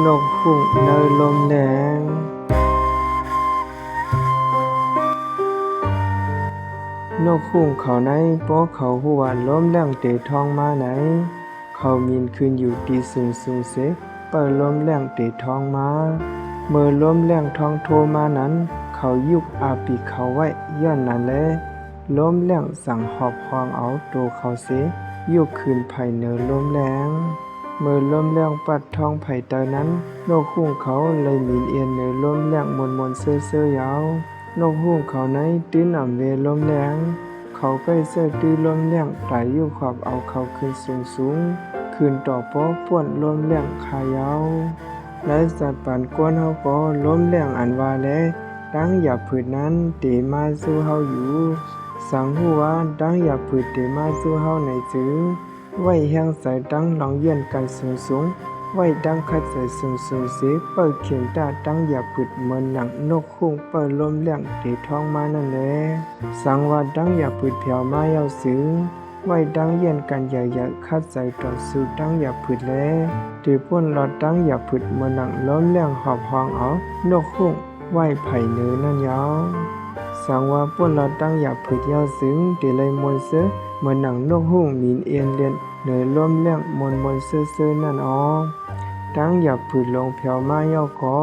นกหุ่งเนยลมแรงนกหุ่งเขาในป้อเขาหัวล้มแรงเตะทองมาไหนเขามีนขึ้นอยู่ตีสูงสูงเสเปิดล้มแรงเตะทองมาเมื่อล้มแรงทองโทมานั้นเขายุกอาปีเขาไว้ย้อนนั้นแลล้มแรงสั่งหอบพองเอาโตเขาเสยุกคืนไผ่เนอล้มแรงเมื่อล้มแรงปัดทองไผ่เตอนั้นนกหุ่งเขาเลยมีนเอียนเนอล้มแรงมนมนเซ่อยาวนกหุ่งเขาในตื้นอ่ำเวล้มแรงเขาใกล้เสื้อตื้อล้มแรงตายอยู่ขอบเอาเขาขึ้นสูงคืนต่อป้อป่วนล้มแรงขายาวและสัตว์ป่านกวนเฮาก็ล้มแรงอันว่าแลดังอย่าผืดนั้นเตมาสู้เฮาอยู่สังหูว่าดังอย่าผืดเตมาสู้เฮาในจื้อไว้แห้งใส่ดังหลองเย็นกันสูงไว้ดังคัดใส่สูงสิเปิดเขียนตาดังอย่าผืดเหมือนหนังนกคุ้งเปิดลมแรงเตท้องมานั่นแลสังว่าดังอย่าผืดเผียวมาเย้าซื้อไว้ดังเย็นกันใหญ่ๆคัดใส่ต่อสู่ดังอย่าผืดแลเตป่นหลอดดังอย่าผืดเหมือนหนังล้มแรงหอบหองเอานกคุ้งไหว้ไผ่เนื้อนั่นยาวสังว่าป่นเราตั้งอยากผืดยาวซึ้งเดลัยมนเสือเหมือนหนังนกหุ่งมีนเอียนเลียนเหนือล้มแรงมนเสือนั่นอ๋อตั้งอยากผืดลงเพียวมาเย้าขอ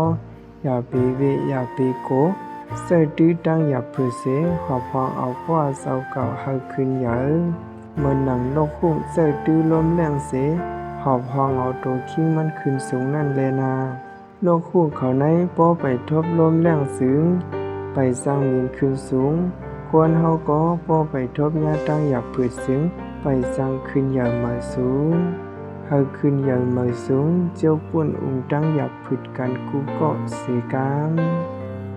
อย่าปีเวอย่าปีโกเสือตื้อตั้งอยากผืดเสขอพองเอากว่าเสาเก่าให้ขึ้นใหญ่เหมือนหนังนกหุ่งเสือตื้อล้มแรงเสหอบพองเอาตัวคิงมันขึ้นสูงนั่นเลยนะนกคู่เขาในป้อไปทบลมแรงสูงไปสร้างมีนขึ้นสูงควรเฮาก็ป้อไปทบยาตั้งอยากผืดสูงไปสร้างขึ้นอย่างมาสูงเฮาขึ้นอย่างมาสูงเจ้าปุ่นตั้งอยากผืดกันกูก็เสกาม